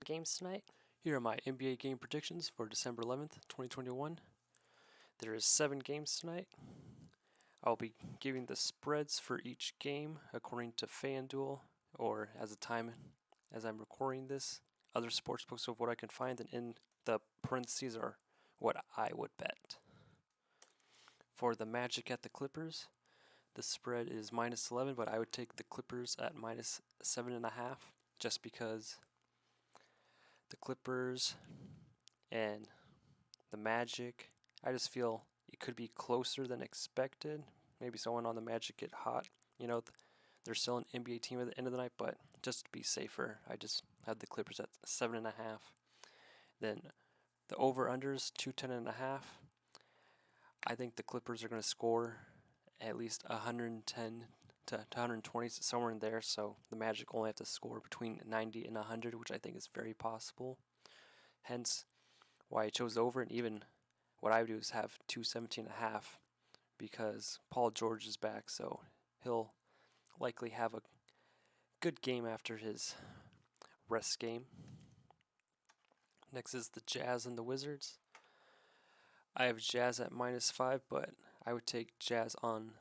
games tonight. Here are my NBA game predictions for December 11th, 2021. There is 7 games tonight. I'll be giving the spreads for each game according to FanDuel, or as I'm recording this, other sportsbooks of what I can find, and in the parentheses are what I would bet. For the Magic at the Clippers, the spread is -11, but I would take the Clippers at -7.5 just because the Clippers and the Magic, I just feel it could be closer than expected. Maybe someone on the Magic get hot. They're still an NBA team at the end of the night, but just to be safer, I just had the Clippers at 7.5. Then the over-unders 210.5. I think the Clippers are going to score at least 110 to 120, somewhere in there. So the Magic only have to score between 90 and 100, which I think is very possible. Hence why I chose over, and even what I would do is have 217.5 because Paul George is back, so he'll likely have a good game after his rest game. Next is the Jazz and the Wizards. I have Jazz at -5, but I would take Jazz on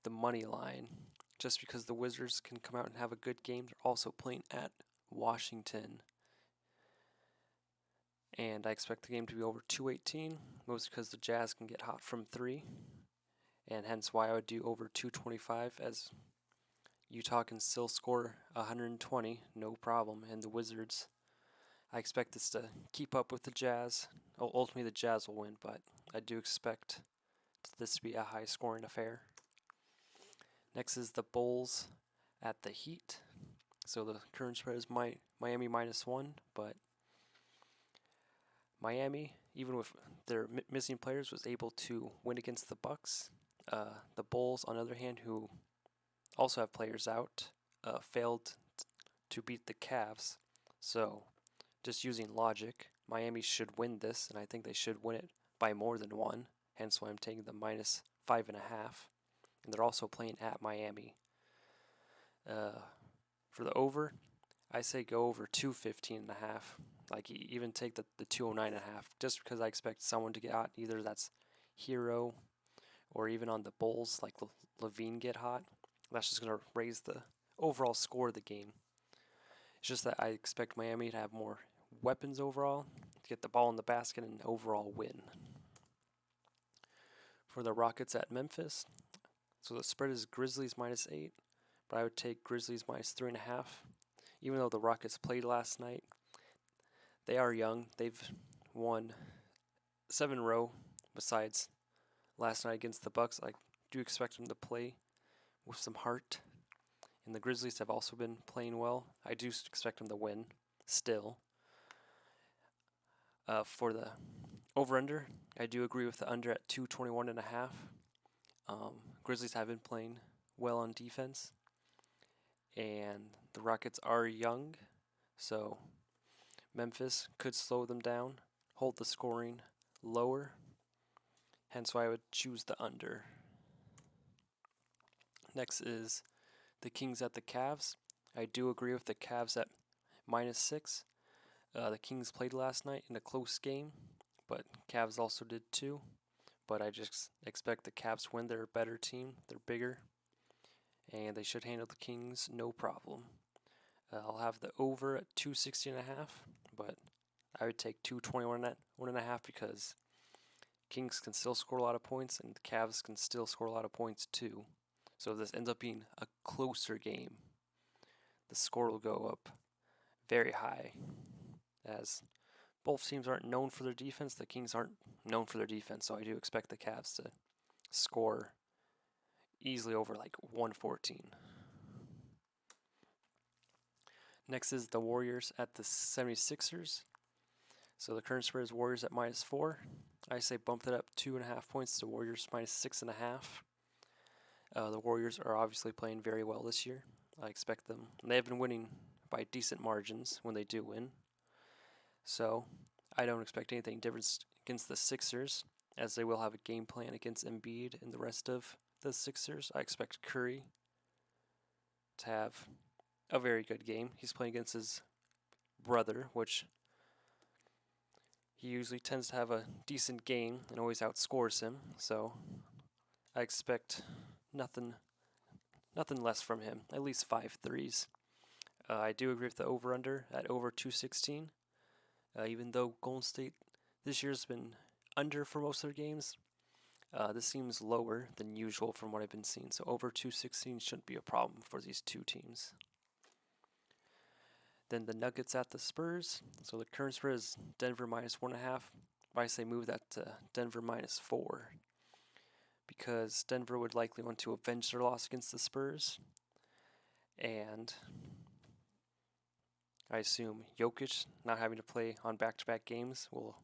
the money line just because the Wizards can come out and have a good game. They're also playing at Washington, and I expect the game to be over 218, mostly because the Jazz can get hot from 3, and hence why I would do over 225, as Utah can still score 120, no problem, and the Wizards, I expect this to keep up with the Jazz. Ultimately, the Jazz will win, but I do expect this to be a high-scoring affair. Next is the Bulls at the Heat. So the current spread is Miami -1, but Miami, even with their missing players, was able to win against the Bucks. The Bulls, on the other hand, who also have players out, failed to beat the Cavs. So just using logic, Miami should win this, and I think they should win it by more than 1. Hence why I'm taking the -5.5. And they're also playing at Miami. For the over, I say go over 215.5. Like even take the 209.5, just because I expect someone to get hot. Either that's Hero, or even on the Bulls, like Levine get hot. That's just going to raise the overall score of the game. It's just that I expect Miami to have more weapons overall, to get the ball in the basket and overall win. For the Rockets at Memphis, so the spread is Grizzlies -8, but I would take Grizzlies -3.5. Even though the Rockets played last night, they are young. They've won 7 in a row besides last night against the Bucks. I do expect them to play with some heart. And the Grizzlies have also been playing well. I do expect them to win still. For the over-under, I do agree with the under at 221.5. Grizzlies have been playing well on defense, and the Rockets are young, so Memphis could slow them down, hold the scoring lower, hence why I would choose the under. Next is the Kings at the Cavs. I do agree with the Cavs at -6. The Kings played last night in a close game, but Cavs also did too. But I just expect the Cavs to win. They're a better team. They're bigger, and they should handle the Kings no problem. I'll have the over at 260.5, but I would take 221.5 because Kings can still score a lot of points, and the Cavs can still score a lot of points too. So if this ends up being a closer game, the score will go up very high, as both teams aren't known for their defense. The Kings aren't known for their defense, so I do expect the Cavs to score easily over like 114. Next is the Warriors at the 76ers. So the current spread is Warriors at -4. I say bump that up 2.5 points to Warriors -6.5. The Warriors are obviously playing very well this year. I expect them. They have been winning by decent margins when they do win. So I don't expect anything different against the Sixers, as they will have a game plan against Embiid and the rest of the Sixers. I expect Curry to have a very good game. He's playing against his brother, which he usually tends to have a decent game and always outscores him. So I expect nothing less from him. At least 5 threes. I do agree with the over/under at over 216. Even though Golden State this year's been under for most of their games, this seems lower than usual from what I've been seeing. So over 216 shouldn't be a problem for these two teams. Then the Nuggets at the Spurs. So the current spread is Denver -1.5. But I say move that to Denver -4. Because Denver would likely want to avenge their loss against the Spurs. And I assume Jokic, not having to play on back-to-back games, will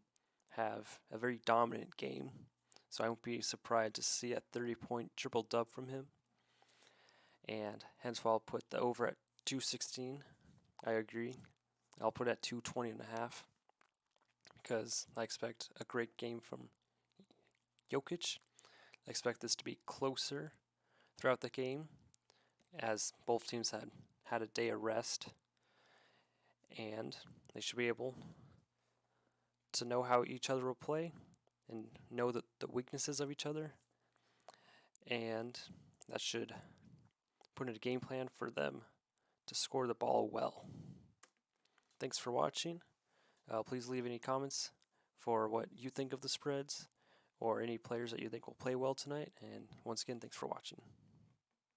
have a very dominant game. So I won't be surprised to see a 30-point triple-dub from him. And hence why I'll put the over at 216. I agree. I'll put it at 220.5 because I expect a great game from Jokic. I expect this to be closer throughout the game as both teams had a day of rest, and they should be able to know how each other will play and know the weaknesses of each other, and that should put in a game plan for them to score the ball well. Thanks for watching. Please leave any comments for what you think of the spreads or any players that you think will play well tonight. And once again, thanks for watching.